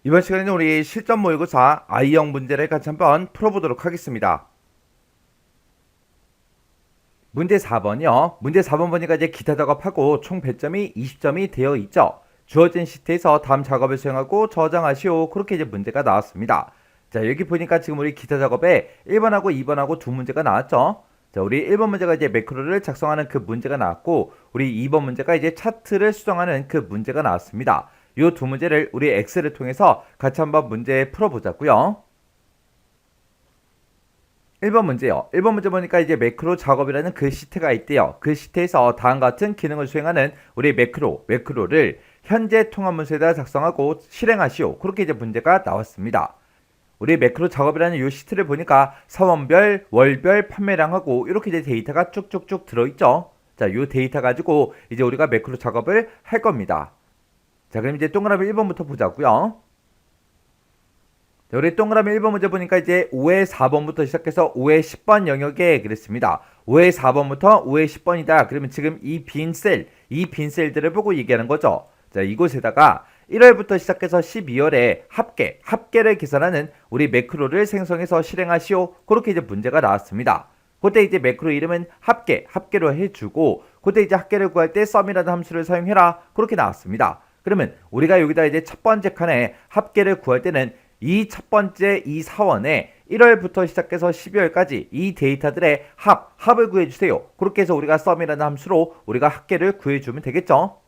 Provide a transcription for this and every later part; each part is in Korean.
이번 시간에는 우리 실전 모의고사 I형 문제를 같이 한번 풀어보도록 하겠습니다. 문제 4번이요. 문제 4번 보니까 이제 기타 작업하고 총 배점이 20점이 되어 있죠. 주어진 시트에서 다음 작업을 수행하고 저장하시오. 그렇게 이제 문제가 나왔습니다. 자, 여기 보니까 지금 우리 기타 작업에 1번하고 2번하고 두 문제가 나왔죠. 자, 우리 1번 문제가 이제 매크로를 작성하는 그 문제가 나왔고, 우리 2번 문제가 이제 차트를 수정하는 그 문제가 나왔습니다. 이 두 문제를 우리 엑셀을 통해서 같이 한번 문제 풀어보자고요. 1번 문제요. 1번 문제 보니까 이제 매크로 작업이라는 그 시트가 있대요. 그 시트에서 다음과 같은 기능을 수행하는 우리 매크로를 현재 통합 문서에다 작성하고 실행하시오. 그렇게 이제 문제가 나왔습니다. 우리 매크로 작업이라는 이 시트를 보니까 사원별, 월별, 판매량하고 이렇게 이제 데이터가 쭉쭉쭉 들어있죠. 자, 이 데이터 가지고 이제 우리가 매크로 작업을 할 겁니다. 자, 그럼 이제 동그라미 1번부터 보자고요. 자, 우리 동그라미 1번 문제 보니까 이제 5의 4번부터 시작해서 5의 10번 영역에 그랬습니다. 5의 4번부터 5의 10번이다. 그러면 지금 이 빈 셀들을 보고 얘기하는 거죠. 자, 이곳에다가 1월부터 시작해서 12월에 합계를 계산하는 우리 매크로를 생성해서 실행하시오. 그렇게 이제 문제가 나왔습니다. 그때 이제 매크로 이름은 합계로 해주고, 그때 이제 합계를 구할 때 썸이라는 함수를 사용해라. 그렇게 나왔습니다. 그러면 우리가 여기다 이제 첫 번째 칸에 합계를 구할 때는 이 첫 번째 이 사원에 1월부터 시작해서 12월까지 이 데이터들의 합을 구해주세요. 그렇게 해서 우리가 썸이라는 함수로 우리가 합계를 구해주면 되겠죠.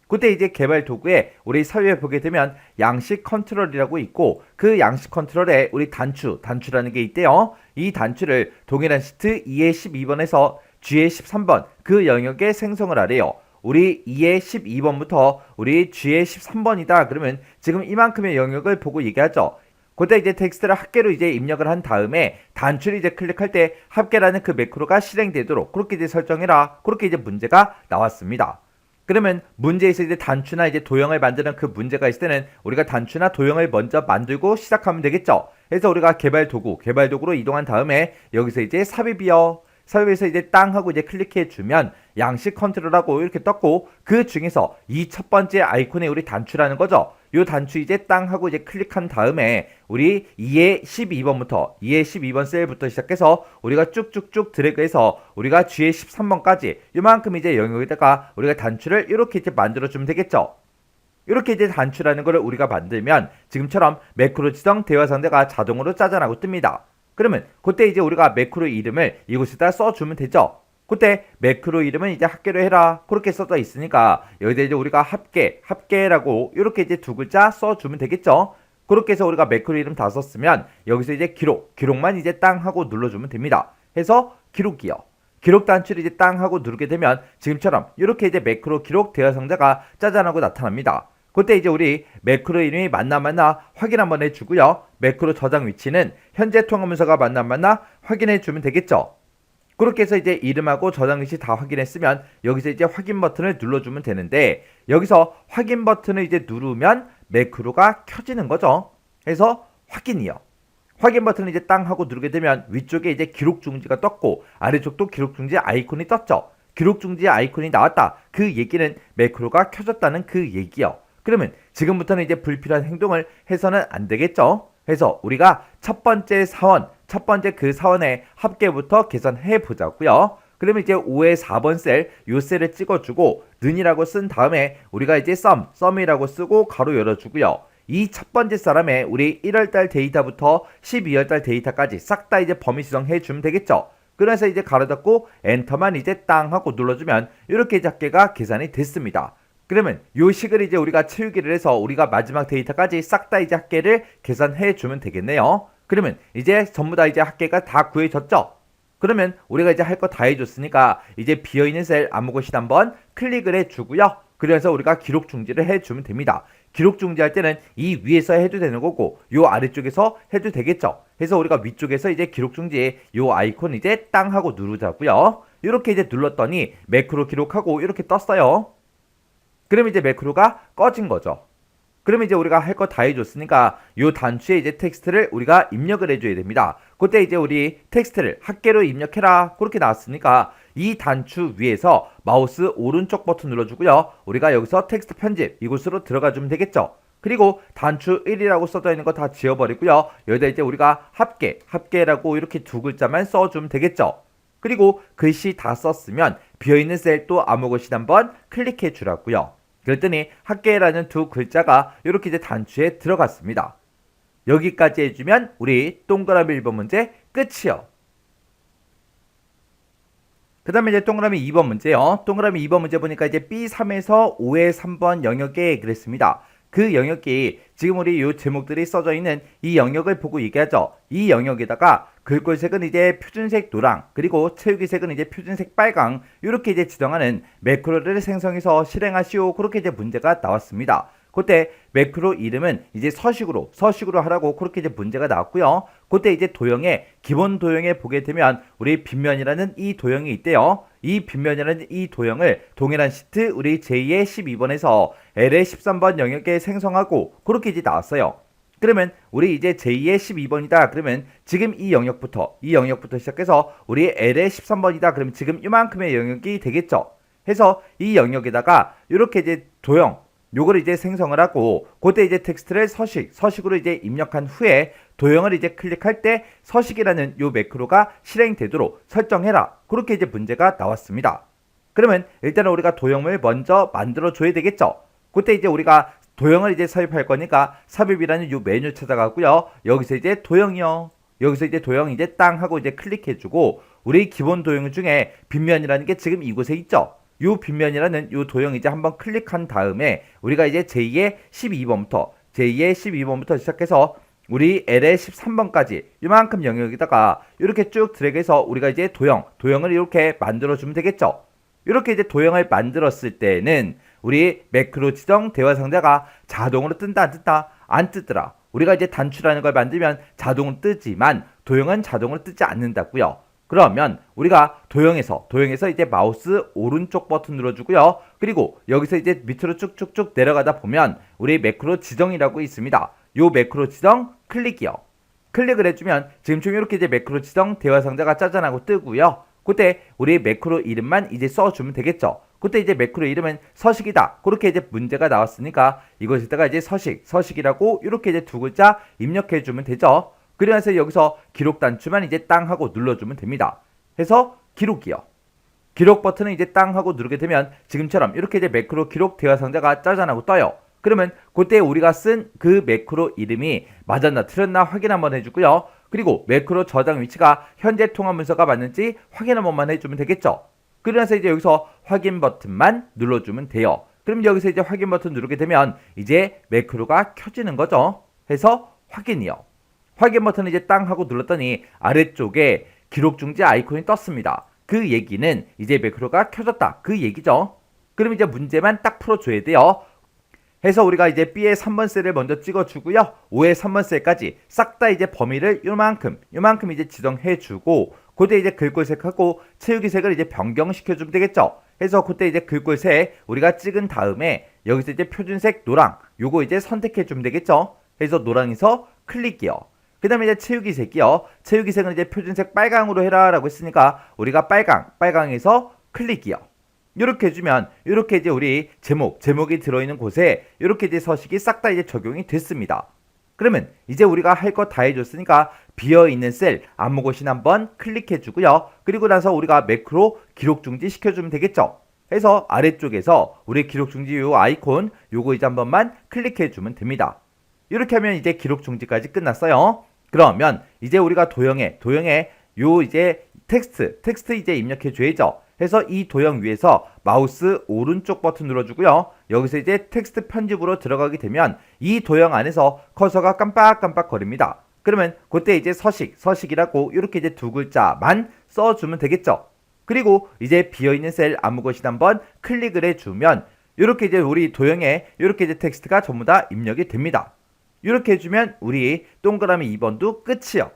그때 이제 개발 도구에 우리 사회에 보게 되면 양식 컨트롤이라고 있고, 그 양식 컨트롤에 우리 단추라는 게 있대요. 이 단추를 동일한 시트 2의 12번에서 G의 13번 그 영역에 생성을 하래요. 우리 2의 12번부터 우리 G의 13번이다. 그러면 지금 이만큼의 영역을 보고 얘기하죠. 그때 이제 텍스트를 합계로 이제 입력을 한 다음에 단추를 이제 클릭할 때 합계라는 그 매크로가 실행되도록 그렇게 이제 설정해라. 그렇게 이제 문제가 나왔습니다. 그러면 문제에서 이제 단추나 이제 도형을 만드는 그 문제가 있을 때는 우리가 단추나 도형을 먼저 만들고 시작하면 되겠죠. 그래서 우리가 개발 도구로 이동한 다음에 여기서 이제 삽입에서 이제 땅 하고 이제 클릭해 주면 양식 컨트롤하고 이렇게 떴고, 그 중에서 이 첫 번째 아이콘에 우리 단추라는 거죠. 요 단추 이제 땅 하고 이제 클릭한 다음에 우리 2의 12번 셀부터 시작해서 우리가 쭉쭉쭉 드래그해서 우리가 G의 13번까지 요만큼 이제 영역에다가 우리가 단추를 이렇게 이제 만들어 주면 되겠죠. 이렇게 이제 단추라는 거를 우리가 만들면 지금처럼 매크로 지정 대화 상대가 자동으로 짜잔하고 뜹니다. 그러면 그때 이제 우리가 매크로 이름을 이곳에다 써주면 되죠. 그때 매크로 이름은 이제 합계로 해라. 그렇게 써져 있으니까 여기다 이제 우리가 합계라고 이렇게 이제 두 글자 써주면 되겠죠. 그렇게 해서 우리가 매크로 이름 다 썼으면 여기서 이제 기록만 이제 땅 하고 눌러주면 됩니다. 해서 기록이요. 기록 단추를 이제 땅 하고 누르게 되면 지금처럼 이렇게 이제 매크로 기록 대화 상자가 짜잔하고 나타납니다. 그때 이제 우리 매크로 이름이 맞나 확인 한번 해주고요. 매크로 저장 위치는 현재 통합 문서가 맞나 확인해 주면 되겠죠. 그렇게 해서 이제 이름하고 저장 위치 다 확인했으면 여기서 이제 확인 버튼을 눌러주면 되는데, 여기서 확인 버튼을 이제 누르면 매크로가 켜지는 거죠. 그래서 확인이요. 확인 버튼을 이제 땅 하고 누르게 되면 위쪽에 이제 기록 중지가 떴고 아래쪽도 기록 중지 아이콘이 떴죠. 기록 중지 아이콘이 나왔다. 그 얘기는 매크로가 켜졌다는 그 얘기요. 그러면 지금부터는 이제 불필요한 행동을 해서는 안 되겠죠. 그래서 우리가 첫 번째 그 사원의 합계부터 계산해 보자고요. 그러면 이제 5의 4번 요 셀을 찍어주고 는이라고 쓴 다음에 우리가 이제 썸이라고 쓰고 가로 열어주고요. 이 첫 번째 사람의 우리 1월달 데이터부터 12월달 데이터까지 싹 다 이제 범위 지정해 주면 되겠죠. 그래서 이제 가로 닫고 엔터만 이제 땅 하고 눌러주면 이렇게 이제 합계가 계산이 됐습니다. 그러면 요 식을 이제 우리가 채우기를 해서 우리가 마지막 데이터까지 싹 다 이제 합계를 계산해 주면 되겠네요. 그러면 이제 전부 다 이제 합계가 다 구해졌죠? 그러면 우리가 이제 할 거 다 해줬으니까 이제 비어있는 셀 아무 곳이나 한번 클릭을 해주고요. 그래서 우리가 기록 중지를 해주면 됩니다. 기록 중지할 때는 이 위에서 해도 되는 거고 요 아래쪽에서 해도 되겠죠. 그래서 우리가 위쪽에서 이제 기록 중지에 요 아이콘 이제 땅 하고 누르자고요. 이렇게 이제 눌렀더니 매크로 기록하고 이렇게 떴어요. 그럼 이제 매크로가 꺼진 거죠. 그러면 이제 우리가 할 거 다 해줬으니까 요 단추에 이제 텍스트를 우리가 입력을 해줘야 됩니다. 그때 이제 우리 텍스트를 합계로 입력해라. 그렇게 나왔으니까 이 단추 위에서 마우스 오른쪽 버튼 눌러주고요. 우리가 여기서 텍스트 편집 이곳으로 들어가 주면 되겠죠. 그리고 단추 1이라고 써져 있는 거 다 지워버리고요. 여기다 이제 우리가 합계라고 이렇게 두 글자만 써주면 되겠죠. 그리고 글씨 다 썼으면 비어있는 셀 또 아무 것이나 한번 클릭해 주라고요. 그랬더니 합계라는 두 글자가 이렇게 이제 단추에 들어갔습니다. 여기까지 해주면 우리 동그라미 1번 문제 끝이요. 그 다음에 이제 동그라미 2번 문제요. 동그라미 2번 문제 보니까 이제 B3에서 5의 3번 영역에 그랬습니다. 그 영역이 지금 우리 요 제목들이 써져 있는 이 영역을 보고 얘기하죠. 이 영역에다가 글꼴색은 이제 표준색 노랑, 그리고 채우기색은 이제 표준색 빨강, 이렇게 이제 지정하는 매크로를 생성해서 실행하시오. 그렇게 이제 문제가 나왔습니다. 그때 매크로 이름은 이제 서식으로 하라고 그렇게 이제 문제가 나왔고요. 그때 이제 도형에 기본 도형에 보게 되면 우리 빗면이라는 이 도형이 있대요. 이 빗면이라는 이 도형을 동일한 시트 우리 제2의 12번에서 L의 13번 영역에 생성하고 그렇게 이제 나왔어요. 그러면 우리 이제 제2의 12번이다. 그러면 지금 이 영역부터 시작해서 우리 L의 13번이다. 그러면 지금 이만큼의 영역이 되겠죠. 해서 이 영역에다가 이렇게 이제 도형 요걸 이제 생성을 하고 그때 이제 텍스트를 서식으로 이제 입력한 후에 도형을 이제 클릭할 때 서식이라는 요 매크로가 실행되도록 설정해라. 그렇게 이제 문제가 나왔습니다. 그러면 일단은 우리가 도형을 먼저 만들어 줘야 되겠죠. 그때 이제 우리가 도형을 이제 삽입할 거니까 삽입이라는 요 메뉴 찾아가고요. 여기서 이제 도형이요. 여기서 이제 도형 이제 땅 하고 이제 클릭해 주고 우리 기본 도형 중에 빗면이라는 게 지금 이곳에 있죠. 요 빗면이라는 요 도형 이제 한번 클릭한 다음에 우리가 이제 제2의 12번부터 시작해서 우리 L의 13번까지 이만큼 영역에다가 이렇게 쭉 드래그해서 우리가 이제 도형을 이렇게 만들어주면 되겠죠. 이렇게 이제 도형을 만들었을 때는 우리 매크로 지정 대화 상자가 자동으로 뜬다 안 뜬다? 안 뜨더라. 우리가 이제 단추라는 걸 만들면 자동으로 뜨지만 도형은 자동으로 뜨지 않는다고요. 그러면 우리가 도형에서 이제 마우스 오른쪽 버튼 눌러주고요. 그리고 여기서 이제 밑으로 쭉쭉쭉 내려가다 보면 우리 매크로 지정이라고 있습니다. 요 매크로 지정 클릭이요. 클릭을 해주면 지금처럼 이렇게 이제 매크로 지정 대화 상자가 짜잔하고 뜨고요. 그때 우리 매크로 이름만 이제 써주면 되겠죠. 그때 이제 매크로 이름은 서식이다. 그렇게 이제 문제가 나왔으니까 이것에다가 이제 서식이라고 이렇게 이제 두 글자 입력해주면 되죠. 그래서 여기서 기록 단추만 이제 땅 하고 눌러주면 됩니다. 해서 기록이요. 기록 버튼을 이제 땅 하고 누르게 되면 지금처럼 이렇게 이제 매크로 기록 대화 상자가 짜잔하고 떠요. 그러면 그때 우리가 쓴 그 매크로 이름이 맞았나 틀렸나 확인 한번 해주고요. 그리고 매크로 저장 위치가 현재 통화 문서가 맞는지 확인 한번만 해주면 되겠죠. 그래서 이제 여기서 확인 버튼만 눌러주면 돼요. 그럼 여기서 이제 확인 버튼 누르게 되면 이제 매크로가 켜지는 거죠. 해서 확인이요. 확인 버튼을 이제 땅 하고 눌렀더니 아래쪽에 기록 중지 아이콘이 떴습니다. 그 얘기는 이제 매크로가 켜졌다. 그 얘기죠. 그럼 이제 문제만 딱 풀어줘야 돼요. 해서 우리가 이제 B의 3번 셀을 먼저 찍어주고요. 5의 3번 셀까지 싹 다 이제 범위를 요만큼 이제 지정해주고 그때 이제 글꼴색하고 채우기색을 이제 변경시켜주면 되겠죠. 해서 그때 이제 글꼴색 우리가 찍은 다음에 여기서 이제 표준색 노랑 요거 이제 선택해주면 되겠죠. 해서 노랑에서 클릭이요. 그 다음에 이제 채우기색이요. 채우기색은 이제 표준색 빨강으로 해라 라고 했으니까 우리가 빨강에서 클릭이요. 이렇게 해주면 이렇게 이제 우리 제목이 들어있는 곳에 이렇게 이제 서식이 싹 다 이제 적용이 됐습니다. 그러면 이제 우리가 할 거 다 해줬으니까 비어있는 셀 아무 곳이나 한번 클릭해주고요. 그리고 나서 우리가 매크로 기록 중지 시켜주면 되겠죠. 해서 아래쪽에서 우리 기록 중지 요 아이콘 요거 이제 한 번만 클릭해주면 됩니다. 이렇게 하면 이제 기록 중지까지 끝났어요. 그러면 이제 우리가 도형에 요 이제 텍스트 이제 입력해 줘야죠. 해서 이 도형 위에서 마우스 오른쪽 버튼 눌러주고요. 여기서 이제 텍스트 편집으로 들어가게 되면 이 도형 안에서 커서가 깜빡깜빡 거립니다. 그러면 그때 이제 서식이라고 이렇게 이제 두 글자만 써주면 되겠죠. 그리고 이제 비어있는 셀 아무 곳이나 한번 클릭을 해주면 이렇게 이제 우리 도형에 이렇게 이제 텍스트가 전부 다 입력이 됩니다. 이렇게 해주면 우리 동그라미 2번도 끝이요.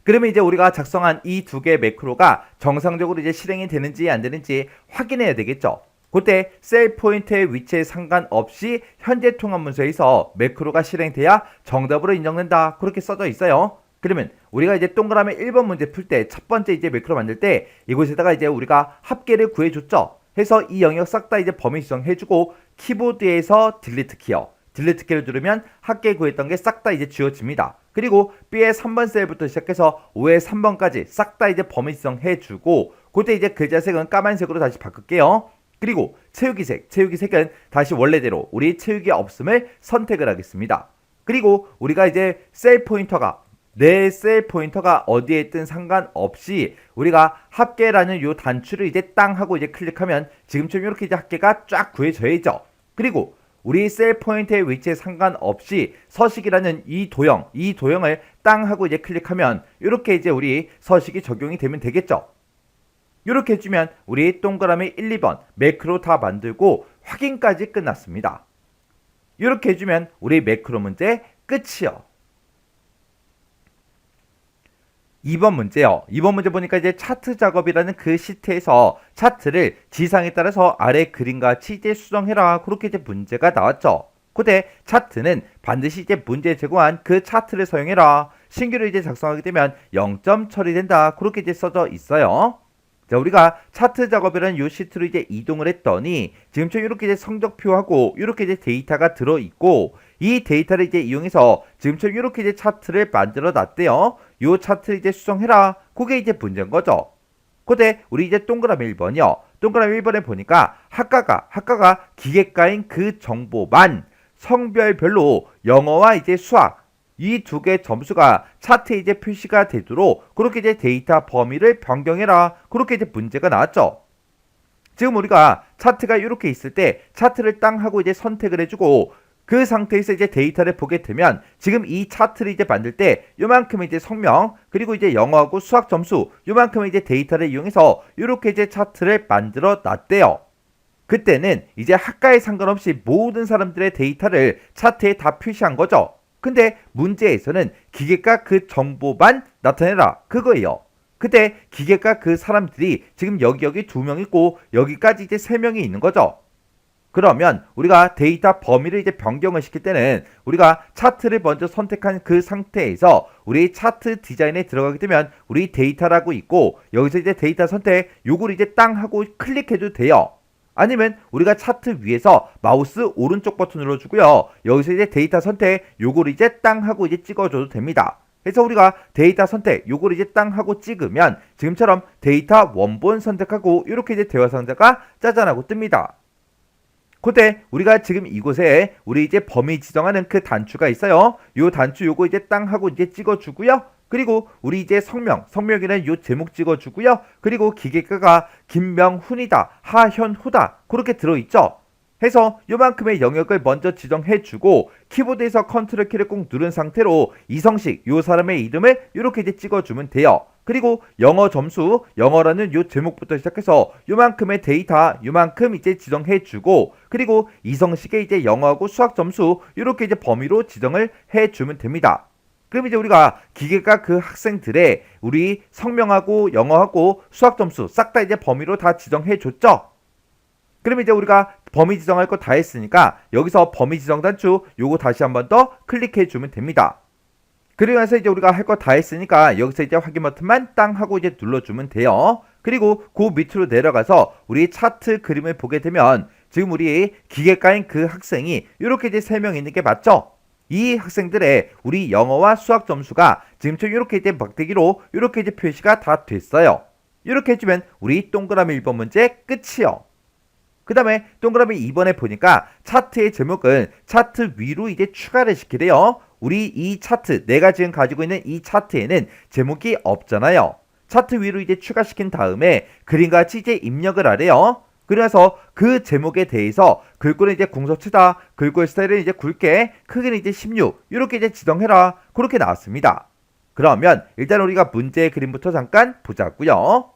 그러면 이제 우리가 작성한 이 두 개의 매크로가 정상적으로 이제 실행이 되는지 안 되는지 확인해야 되겠죠. 그때 셀 포인트의 위치에 상관없이 현재 통합 문서에서 매크로가 실행돼야 정답으로 인정된다. 그렇게 써져 있어요. 그러면 우리가 이제 동그라미 1번 문제 풀 때 첫 번째 이제 매크로 만들 때 이곳에다가 이제 우리가 합계를 구해줬죠. 해서 이 영역 싹 다 이제 범위 지정해주고 키보드에서 딜리트 키요. 딜리트 키를 누르면 학계 구했던 게 싹 다 이제 지워집니다. 그리고 B의 3번 셀부터 시작해서 5의 3번까지 싹 다 이제 범위 지정해주고, 그때 이제 글자색은 까만색으로 다시 바꿀게요. 그리고 채우기색은 다시 원래대로 우리 채우기 없음을 선택을 하겠습니다. 그리고 우리가 이제 셀 포인터가 내 셀 포인터가 어디에 있든 상관없이 우리가 합계라는 요 단추를 이제 땅 하고 이제 클릭하면 지금처럼 이렇게 이제 합계가 쫙 구해져야죠. 그리고 우리 셀 포인트의 위치에 상관없이 서식이라는 이 도형을 땅 하고 이제 클릭하면 이렇게 이제 우리 서식이 적용이 되면 되겠죠. 이렇게 해주면 우리 동그라미 1, 2번 매크로 다 만들고 확인까지 끝났습니다. 이렇게 해주면 우리 매크로 문제 끝이요. 2번 문제요. 2번 문제 보니까 이제 차트 작업이라는 그 시트에서 차트를 지상에 따라서 아래 그림과 같이 이제 수정해라. 그렇게 이제 문제가 나왔죠. 그때 차트는 반드시 이제 문제에 제공한 그 차트를 사용해라. 신규를 이제 작성하게 되면 0점 처리된다. 그렇게 이제 써져 있어요. 자, 우리가 차트 작업이라는 요 시트로 이제 이동을 했더니 지금처럼 이렇게 이제 성적표하고 이렇게 이제 데이터가 들어있고, 이 데이터를 이제 이용해서 지금처럼 이렇게 이제 차트를 만들어 놨대요. 요 차트를 이제 수정해라. 그게 이제 문제인 거죠. 그때 우리 이제 동그라미 1번이요. 동그라미 1번에 보니까 학과가 기계과인 그 정보만 성별별로 영어와 이제 수학 이 두 개 점수가 차트에 이제 표시가 되도록 그렇게 이제 데이터 범위를 변경해라. 그렇게 이제 문제가 나왔죠. 지금 우리가 차트가 이렇게 있을 때 차트를 땅 하고 이제 선택을 해주고 그 상태에서 이제 데이터를 보게 되면 지금 이 차트를 이제 만들 때 요만큼의 이제 성명 그리고 이제 영어하고 수학 점수 요만큼의 이제 데이터를 이용해서 이렇게 이제 차트를 만들어 놨대요. 그때는 이제 학과에 상관없이 모든 사람들의 데이터를 차트에 다 표시한 거죠. 근데 문제에서는 기계과 그 정보만 나타내라 그거예요. 그때 기계과 그 사람들이 지금 여기 2명 있고 여기까지 이제 3명이 있는 거죠. 그러면 우리가 데이터 범위를 이제 변경을 시킬 때는 우리가 차트를 먼저 선택한 그 상태에서 우리 차트 디자인에 들어가게 되면 우리 데이터라고 있고 여기서 이제 데이터 선택 요걸 이제 땅 하고 클릭해도 돼요. 아니면 우리가 차트 위에서 마우스 오른쪽 버튼 눌러주고요. 여기서 이제 데이터 선택 요걸 이제 땅 하고 이제 찍어줘도 됩니다. 그래서 우리가 데이터 선택 요걸 이제 땅 하고 찍으면 지금처럼 데이터 원본 선택하고 이렇게 이제 대화 상자가 짜잔하고 뜹니다. 그때 우리가 지금 이곳에 우리 이제 범위 지정하는 그 단추가 있어요. 요 단추 요거 이제 땅 하고 이제 찍어주고요. 그리고 우리 이제 성명이라는 요 제목 찍어주고요. 그리고 기계과가 김명훈이다, 하현호다 그렇게 들어있죠. 해서 요만큼의 영역을 먼저 지정해주고 키보드에서 컨트롤 키를 꼭 누른 상태로 이성식 요 사람의 이름을 이렇게 이제 찍어주면 돼요. 그리고 영어 점수, 영어라는 요 제목부터 시작해서 요만큼의 데이터 요만큼 이제 지정해주고 그리고 이성식의 이제 영어하고 수학 점수 이렇게 이제 범위로 지정을 해주면 됩니다. 그럼 이제 우리가 기계과 그 학생들의 우리 성명하고 영어하고 수학 점수 싹 다 이제 범위로 다 지정해 줬죠. 그럼 이제 우리가 범위 지정할 거 다 했으니까 여기서 범위 지정 단추 요거 다시 한번 더 클릭해 주면 됩니다. 그리고 나서 이제 우리가 할 거 다 했으니까 여기서 이제 확인 버튼만 땅 하고 이제 눌러주면 돼요. 그리고 그 밑으로 내려가서 우리 차트 그림을 보게 되면 지금 우리 기계과인 그 학생이 이렇게 이제 3명 있는 게 맞죠? 이 학생들의 우리 영어와 수학 점수가 지금처럼 이렇게 이제 막대기로 이렇게 이제 표시가 다 됐어요. 이렇게 해주면 우리 동그라미 1번 문제 끝이요. 그 다음에 동그라미 2번에 보니까 차트의 제목은 차트 위로 이제 추가를 시키래요. 우리 이 차트, 내가 지금 가지고 있는 이 차트에는 제목이 없잖아요. 차트 위로 이제 추가시킨 다음에 그림과 같이 이제 입력을 하래요. 그래서 그 제목에 대해서 글꼴은 이제 궁서체다. 글꼴 스타일은 이제 굵게, 크기는 이제 16. 이렇게 이제 지정해라. 그렇게 나왔습니다. 그러면 일단 우리가 문제의 그림부터 잠깐 보자고요.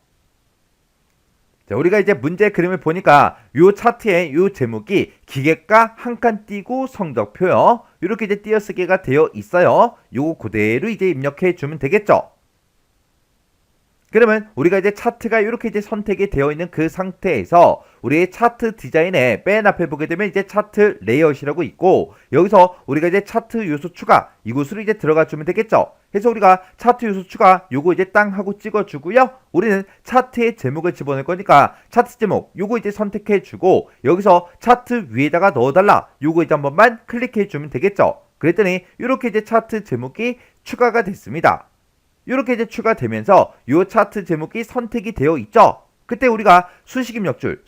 자, 우리가 이제 문제의 그림을 보니까 요 차트에 요 제목이 기계과 한 칸 띄고 성적표요. 이렇게 이제 띄어쓰기가 되어 있어요. 요거 그대로 이제 입력해 주면 되겠죠. 그러면 우리가 이제 차트가 이렇게 이제 선택이 되어 있는 그 상태에서 우리의 차트 디자인의 맨 앞에 보게 되면 이제 차트 레이아웃이라고 있고, 여기서 우리가 이제 차트 요소 추가 이곳으로 이제 들어가 주면 되겠죠. 그래서 우리가 차트 요소 추가 요거 이제 땅 하고 찍어 주고요. 우리는 차트의 제목을 집어넣을 거니까 차트 제목 요거 이제 선택해 주고, 여기서 차트 위에다가 넣어달라 요거 이제 한 번만 클릭해 주면 되겠죠. 그랬더니 이렇게 이제 차트 제목이 추가가 됐습니다. 이렇게 이제 추가되면서 이 차트 제목이 선택이 되어 있죠. 그때 우리가 수식 입력줄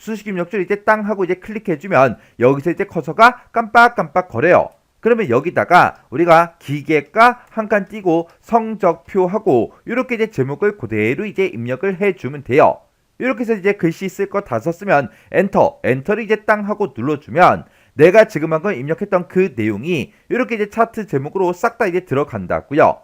이제 땅 하고 이제 클릭해주면 여기서 이제 커서가 깜빡깜빡 거려요. 그러면 여기다가 우리가 기계가 한 칸 띄고 성적표하고 이렇게 이제 제목을 그대로 이제 입력을 해주면 돼요. 이렇게 해서 이제 글씨 쓸 거 다 썼으면 엔터를 이제 땅 하고 눌러주면 내가 지금 한 건 입력했던 그 내용이 이렇게 이제 차트 제목으로 싹 다 이제 들어간다고요.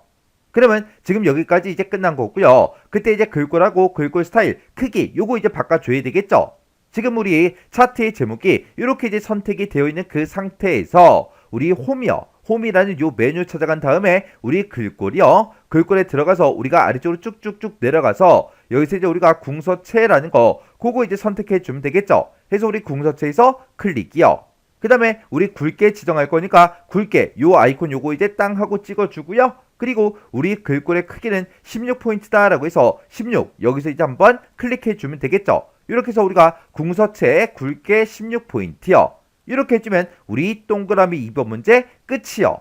그러면 지금 여기까지 이제 끝난 거고요. 그때 이제 글꼴하고 글꼴 스타일, 크기 요거 이제 바꿔줘야 되겠죠. 지금 우리 차트의 제목이 이렇게 이제 선택이 되어 있는 그 상태에서 우리 홈이라는 요 메뉴 찾아간 다음에 우리 글꼴이요. 글꼴에 들어가서 우리가 아래쪽으로 쭉쭉쭉 내려가서 여기서 이제 우리가 궁서체라는 거 그거 이제 선택해 주면 되겠죠. 해서 우리 궁서체에서 클릭이요. 그 다음에 우리 굵게 지정할 거니까 굵게 요 아이콘 요거 이제 땅 하고 찍어주고요. 그리고 우리 글꼴의 크기는 16포인트다 라고 해서 16 여기서 이제 한번 클릭해 주면 되겠죠. 이렇게 해서 우리가 궁서체에 굵게 16포인트요. 이렇게 해주면 우리 동그라미 2번 문제 끝이요.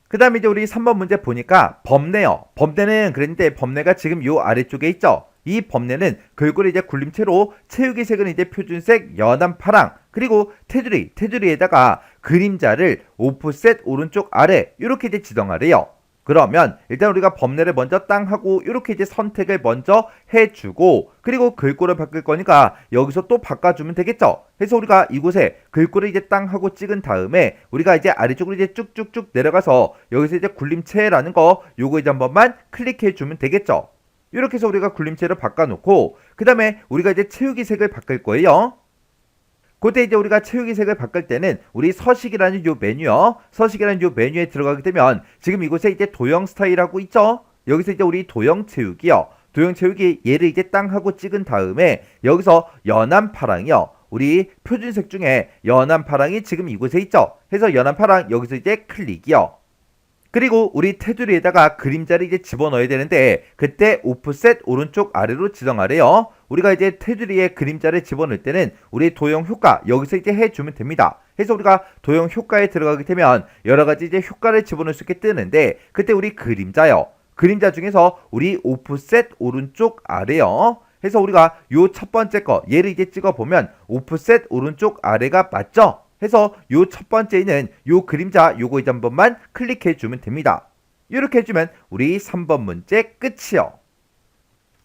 그 다음에 이제 우리 3번 문제 보니까 범례요. 범례는 그랬는데 범례가 지금 요 아래쪽에 있죠. 이 범례는 글꼴이 이제 굴림체로 채우기 색은 이제 표준색 연한 파랑, 그리고 테두리에다가 그림자를 오프셋 오른쪽 아래 이렇게 이제 지정하래요. 그러면 일단 우리가 범례를 먼저 땅 하고 이렇게 이제 선택을 먼저 해주고, 그리고 글꼴을 바꿀 거니까 여기서 또 바꿔주면 되겠죠. 그래서 우리가 이곳에 글꼴을 이제 땅 하고 찍은 다음에 우리가 이제 아래쪽으로 이제 쭉쭉쭉 내려가서 여기서 이제 굴림체라는 거 요거 이제 한 번만 클릭해 주면 되겠죠. 이렇게 해서 우리가 굴림체를 바꿔놓고 그 다음에 우리가 이제 채우기 색을 바꿀 거예요. 그때 이제 우리가 채우기 색을 바꿀 때는 우리 서식이라는 요 메뉴에 들어가게 되면 지금 이곳에 이제 도형 스타일하고 있죠. 여기서 이제 우리 도형 채우기요. 도형 채우기 얘를 이제 땅 하고 찍은 다음에 여기서 연한 파랑이요. 우리 표준색 중에 연한 파랑이 지금 이곳에 있죠. 해서 연한 파랑 여기서 이제 클릭이요. 그리고 우리 테두리에다가 그림자를 이제 집어넣어야 되는데 그때 오프셋 오른쪽 아래로 지정하래요. 우리가 이제 테두리에 그림자를 집어넣을 때는 우리 도형 효과 여기서 이제 해주면 됩니다. 그래서 우리가 도형 효과에 들어가게 되면 여러가지 이제 효과를 집어넣을 수 있게 뜨는데 그때 우리 그림자요. 그림자 중에서 우리 오프셋 오른쪽 아래요. 해서 우리가 요 첫 번째 거 얘를 이제 찍어보면 오프셋 오른쪽 아래가 맞죠? 해서 요 첫 번째는 요 그림자 요거 이제 한 번만 클릭해 주면 됩니다. 이렇게 해주면 우리 3번 문제 끝이요.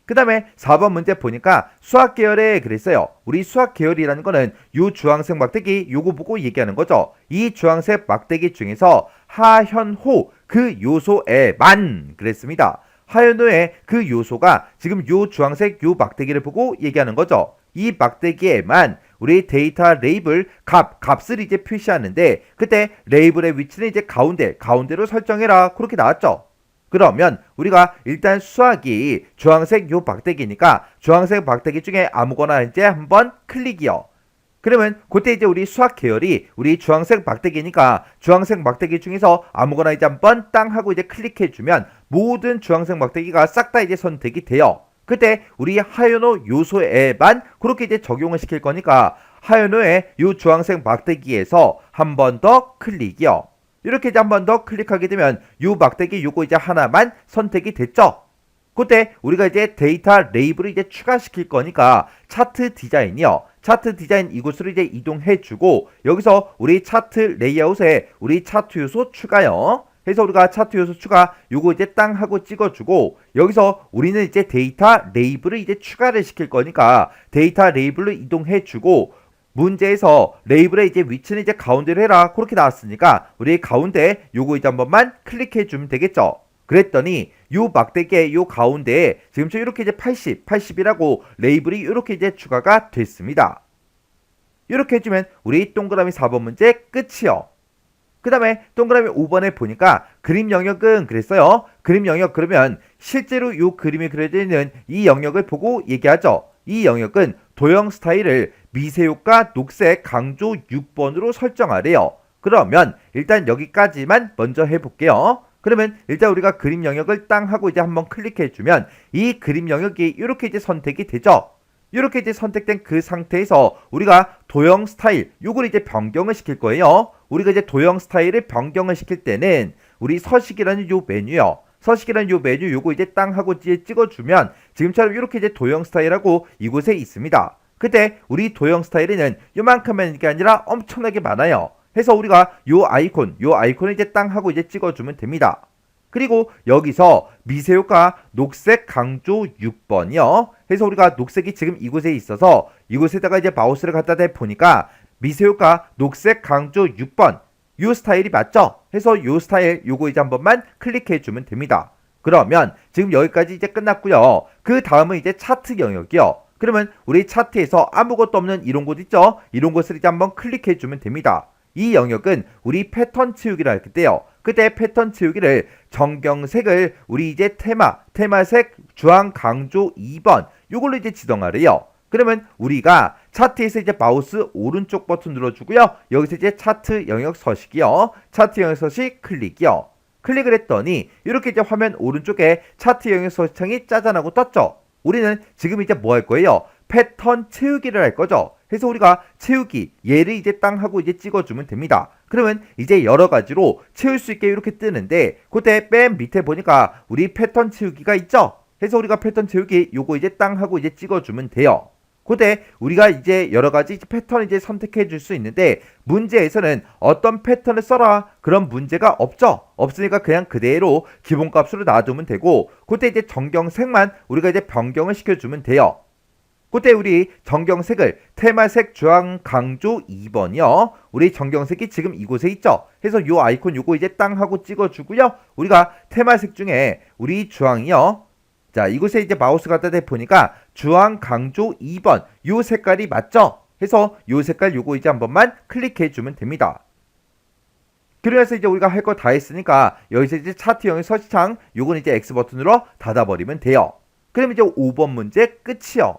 그 다음에 4번 문제 보니까 수학 계열에 그랬어요. 우리 수학 계열이라는 거는 요 주황색 막대기 요거 보고 얘기하는 거죠. 이 주황색 막대기 중에서 하현호 그 요소에만 그랬습니다. 하현호의 그 요소가 지금 요 주황색 요 막대기를 보고 얘기하는 거죠. 이 막대기에만 우리 데이터 레이블 값을 이제 표시하는데 그때 레이블의 위치는 이제 가운데로 설정해라 그렇게 나왔죠. 그러면 우리가 일단 수학이 주황색 요 막대기니까 주황색 막대기 중에 아무거나 이제 한번 클릭이요. 그러면 그때 이제 우리 수학 계열이 우리 주황색 막대기니까 주황색 막대기 중에서 아무거나 이제 한번 땅 하고 이제 클릭해주면 모든 주황색 막대기가 싹 다 이제 선택이 돼요. 그때 우리 하현호 요소에만 그렇게 이제 적용을 시킬 거니까 하현호의 요 주황색 막대기에서 한 번 더 클릭이요. 이렇게 이제 한 번 더 클릭하게 되면 요 막대기 요거 이제 하나만 선택이 됐죠. 그때 우리가 이제 데이터 레이블을 이제 추가시킬 거니까 차트 디자인이요. 차트 디자인 이곳으로 이제 이동해 주고 여기서 우리 차트 레이아웃에 우리 차트 요소 추가요. 해서 우리가 차트 요소 추가 요거 이제 땅 하고 찍어주고 여기서 우리는 이제 데이터 레이블을 이제 추가를 시킬 거니까 데이터 레이블로 이동해주고 문제에서 레이블의 이제 위치는 이제 가운데로 해라 그렇게 나왔으니까 우리 가운데 요거 이제 한 번만 클릭해주면 되겠죠. 그랬더니 요 막대기의 요 가운데에 지금처럼 이렇게 이제 80이라고 레이블이 이렇게 이제 추가가 됐습니다. 이렇게 해주면 우리 동그라미 4번 문제 끝이요. 그 다음에 동그라미 5번에 보니까 그림 영역은 그랬어요. 그림 영역 그러면 실제로 이 그림이 그려져 있는 이 영역을 보고 얘기하죠. 이 영역은 도형 스타일을 미세효과 녹색 강조 6번으로 설정하래요. 그러면 일단 여기까지만 먼저 해볼게요. 그러면 일단 우리가 그림 영역을 땅 하고 이제 한번 클릭해주면 이 그림 영역이 이렇게 이제 선택이 되죠. 이렇게 이제 선택된 그 상태에서 우리가 도형 스타일 요걸 이제 변경을 시킬 거예요. 우리가 이제 도형 스타일을 변경을 시킬 때는 우리 서식이라는 요 메뉴요. 서식이라는 요 메뉴 요거 이제 땅 하고 이제 찍어주면 지금처럼 이렇게 이제 도형 스타일하고 이곳에 있습니다. 그때 우리 도형 스타일에는 요만큼만 게 아니라 엄청나게 많아요. 해서 우리가 요 아이콘을 이제 땅 하고 이제 찍어주면 됩니다. 그리고 여기서 미세효과 녹색 강조 6번이요. 해서 우리가 녹색이 지금 이곳에 있어서 이곳에다가 이제 마우스를 갖다 대보니까 미세효과 녹색 강조 6번 요 스타일이 맞죠? 해서 요 스타일 요거 이제 한 번만 클릭해 주면 됩니다. 그러면 지금 여기까지 이제 끝났고요. 그 다음은 이제 차트 영역이요. 그러면 우리 차트에서 아무것도 없는 이런 곳 있죠? 이런 곳을 이제 한번 클릭해 주면 됩니다. 이 영역은 우리 패턴 치우기를 할 때요. 그때 패턴 치우기를 정경색을 우리 이제 테마색 주황 강조 2번 요걸로 이제 지정하래요. 그러면 우리가 차트에서 이제 마우스 오른쪽 버튼 눌러주고요. 여기서 이제 차트 영역 서식이요. 차트 영역 서식 클릭이요. 클릭을 했더니 이렇게 이제 화면 오른쪽에 차트 영역 서식창이 짜잔하고 떴죠. 우리는 지금 이제 뭐 할 거예요? 패턴 채우기를 할 거죠. 그래서 우리가 채우기 얘를 이제 땅 하고 이제 찍어주면 됩니다. 그러면 이제 여러 가지로 채울 수 있게 이렇게 뜨는데 그때 맨 밑에 보니까 우리 패턴 채우기가 있죠. 그래서 우리가 패턴 채우기 요거 이제 땅 하고 이제 찍어주면 돼요. 그때 우리가 이제 여러 가지 패턴을 이제 선택해 줄 수 있는데 문제에서는 어떤 패턴을 써라 그런 문제가 없죠. 없으니까 그냥 그대로 기본값으로 놔두면 되고 그때 이제 정경색만 우리가 이제 변경을 시켜주면 돼요. 그때 우리 정경색을 테마색 주황 강조 2번이요. 우리 정경색이 지금 이곳에 있죠. 그래서 요 아이콘 요거 이제 땅 하고 찍어주고요. 우리가 테마색 중에 우리 주황이요. 자, 이곳에 이제 마우스 갖다 대보니까 주황 강조 2번 요 색깔이 맞죠? 해서 요 색깔 요거 이제 한 번만 클릭해 주면 됩니다. 그래서 이제 우리가 할 거 다 했으니까 여기서 이제 차트형의 서식창 요건 이제 X 버튼으로 닫아버리면 돼요. 그럼 이제 5번 문제 끝이요.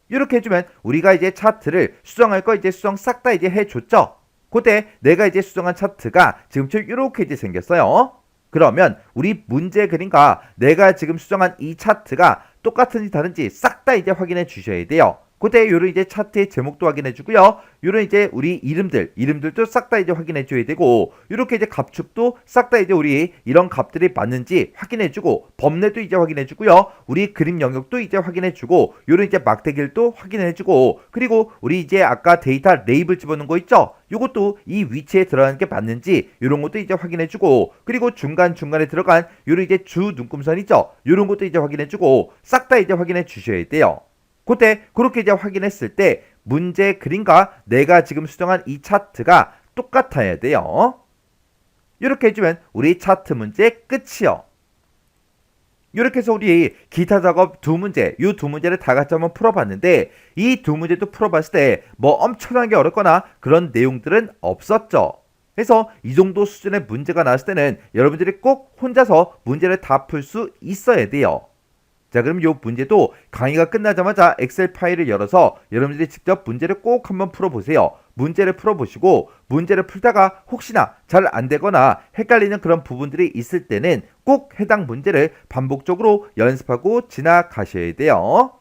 이렇게 해주면 우리가 이제 차트를 수정할 거 이제 수정 싹 다 이제 해줬죠. 그때 내가 이제 수정한 차트가 지금처럼 이렇게 이제 생겼어요. 그러면 우리 문제 그림과 내가 지금 수정한 이 차트가 똑같은지 다른지 싹 다 이제 확인해 주셔야 돼요. 그때 요런 이제 차트의 제목도 확인해 주고요. 요런 이제 우리 이름들도 싹 다 이제 확인해 줘야 되고 요렇게 이제 값축도 싹 다 이제 우리 이런 값들이 맞는지 확인해 주고 범례도 이제 확인해 주고요. 우리 그림 영역도 이제 확인해 주고 요런 이제 막대기도 확인해 주고 그리고 우리 이제 아까 데이터 레이블 집어넣은 거 있죠? 요것도 이 위치에 들어가는 게 맞는지 요런 것도 이제 확인해 주고 그리고 중간중간에 들어간 요런 이제 주 눈금선 있죠? 요런 것도 이제 확인해 주고 싹 다 이제 확인해 주셔야 돼요. 그때 그렇게 이제 확인했을 때 문제 그림과 내가 지금 수정한 이 차트가 똑같아야 돼요. 이렇게 해주면 우리 차트 문제 끝이요. 이렇게 해서 우리 기타 작업 두 문제, 이 두 문제를 다 같이 한번 풀어봤는데 이 두 문제도 풀어봤을 때 뭐 엄청나게 어렵거나 그런 내용들은 없었죠. 그래서 이 정도 수준의 문제가 나왔을 때는 여러분들이 꼭 혼자서 문제를 다 풀 수 있어야 돼요. 자, 그럼 이 문제도 강의가 끝나자마자 엑셀 파일을 열어서 여러분들이 직접 문제를 꼭 한번 풀어보세요. 문제를 풀어보시고 문제를 풀다가 혹시나 잘 안되거나 헷갈리는 그런 부분들이 있을 때는 꼭 해당 문제를 반복적으로 연습하고 지나가셔야 돼요.